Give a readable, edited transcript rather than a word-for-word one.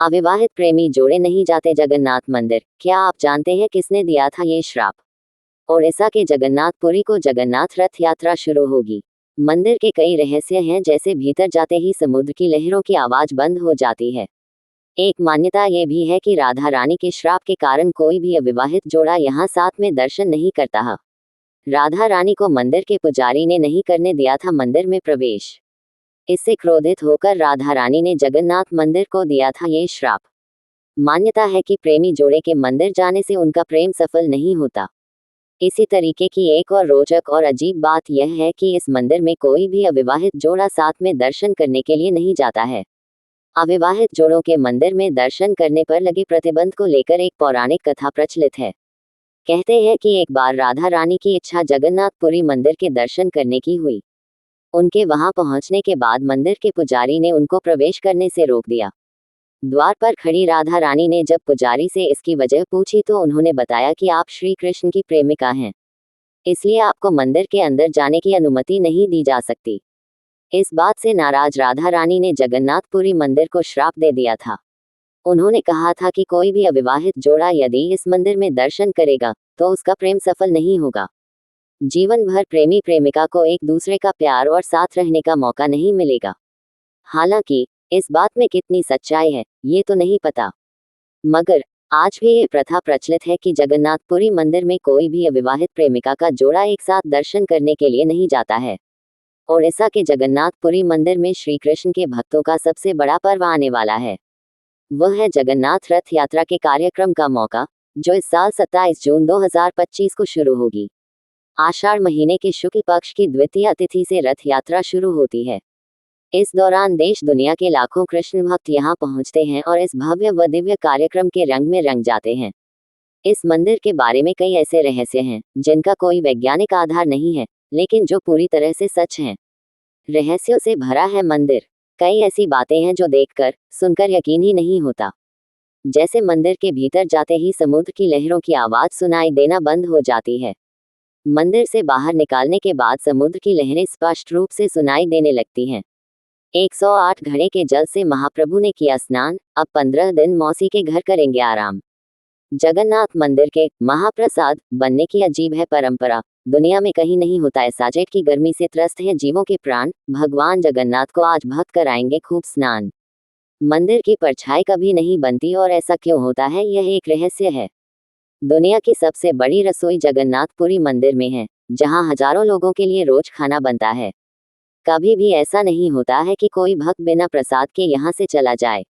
अविवाहित प्रेमी जोड़े नहीं जाते जगन्नाथ मंदिर। क्या आप जानते हैं किसने दिया था ये श्राप? ओडिशा के जगन्नाथपुरी को जगन्नाथ रथ यात्रा शुरू होगी। मंदिर के कई रहस्य हैं, जैसे भीतर जाते ही समुद्र की लहरों की आवाज बंद हो जाती है। एक मान्यता ये भी है कि राधा रानी के श्राप के कारण कोई भी अविवाहित जोड़ा यहाँ साथ में दर्शन नहीं करता है। राधा रानी को मंदिर के पुजारी ने नहीं करने दिया था मंदिर में प्रवेश। इससे क्रोधित होकर राधा रानी ने जगन्नाथ मंदिर को दिया था ये श्राप। मान्यता है कि प्रेमी जोड़े के मंदिर जाने से उनका प्रेम सफल नहीं होता। इसी तरीके की एक और रोचक और अजीब बात यह है कि इस मंदिर में कोई भी अविवाहित जोड़ा साथ में दर्शन करने के लिए नहीं जाता है। अविवाहित जोड़ों के मंदिर में दर्शन करने पर लगे प्रतिबंध को लेकर एक पौराणिक कथा प्रचलित है। कहते हैं कि एक बार राधा रानी की इच्छा जगन्नाथपुरी मंदिर के दर्शन करने की हुई। उनके वहां पहुंचने के बाद मंदिर के पुजारी ने उनको प्रवेश करने से रोक दिया। द्वार पर खड़ी राधा रानी ने जब पुजारी से इसकी वजह पूछी तो उन्होंने बताया कि आप श्री कृष्ण की प्रेमिका हैं, इसलिए आपको मंदिर के अंदर जाने की अनुमति नहीं दी जा सकती। इस बात से नाराज राधा रानी ने जगन्नाथपुरी मंदिर को श्राप दे दिया था। उन्होंने कहा था कि कोई भी अविवाहित जोड़ा यदि इस मंदिर में दर्शन करेगा तो उसका प्रेम सफल नहीं होगा। जीवन भर प्रेमी प्रेमिका को एक दूसरे का प्यार और साथ रहने का मौका नहीं मिलेगा। हालांकि इस बात में कितनी सच्चाई है ये तो नहीं पता, मगर आज भी ये प्रथा प्रचलित है कि जगन्नाथपुरी मंदिर में कोई भी अविवाहित प्रेमिका का जोड़ा एक साथ दर्शन करने के लिए नहीं जाता है। ओडिशा के जगन्नाथपुरी मंदिर में श्री कृष्ण के भक्तों का सबसे बड़ा पर्व आने वाला है। वह है जगन्नाथ रथ यात्रा के कार्यक्रम का मौका, जो इस साल 27 जून 2025 को शुरू होगी। आषाढ़ महीने के शुक्ल पक्ष की द्वितीय तिथि से रथ यात्रा शुरू होती है। इस दौरान देश दुनिया के लाखों कृष्ण भक्त यहाँ पहुँचते हैं और इस भव्य व दिव्य कार्यक्रम के रंग में रंग जाते हैं। इस मंदिर के बारे में कई ऐसे रहस्य हैं जिनका कोई वैज्ञानिक आधार नहीं है, लेकिन जो पूरी तरह से सच हैं। रहस्यों से भरा है मंदिर। कई ऐसी बातें हैं जो देखकर सुनकर यकीन ही नहीं होता। जैसे मंदिर के भीतर जाते ही समुद्र की लहरों की आवाज सुनाई देना बंद हो जाती है। मंदिर से बाहर निकालने के बाद समुद्र की लहरें स्पष्ट रूप से सुनाई देने लगती हैं। 108 घड़े के जल से महाप्रभु ने किया स्नान, अब 15 दिन मौसी के घर करेंगे आराम। जगन्नाथ मंदिर के महाप्रसाद बनने की अजीब है परंपरा। दुनिया में कहीं नहीं होता ऐसा। जेठ की गर्मी से त्रस्त हैं जीवों के प्राण, भगवान जगन्नाथ को आज भक्त कराएंगे खूब स्नान। मंदिर की परछाई कभी नहीं बनती, और ऐसा क्यों होता है यह एक रहस्य है। दुनिया की सबसे बड़ी रसोई जगन्नाथपुरी मंदिर में है, जहां हजारों लोगों के लिए रोज खाना बनता है। कभी भी ऐसा नहीं होता है कि कोई भक्त बिना प्रसाद के यहां से चला जाए।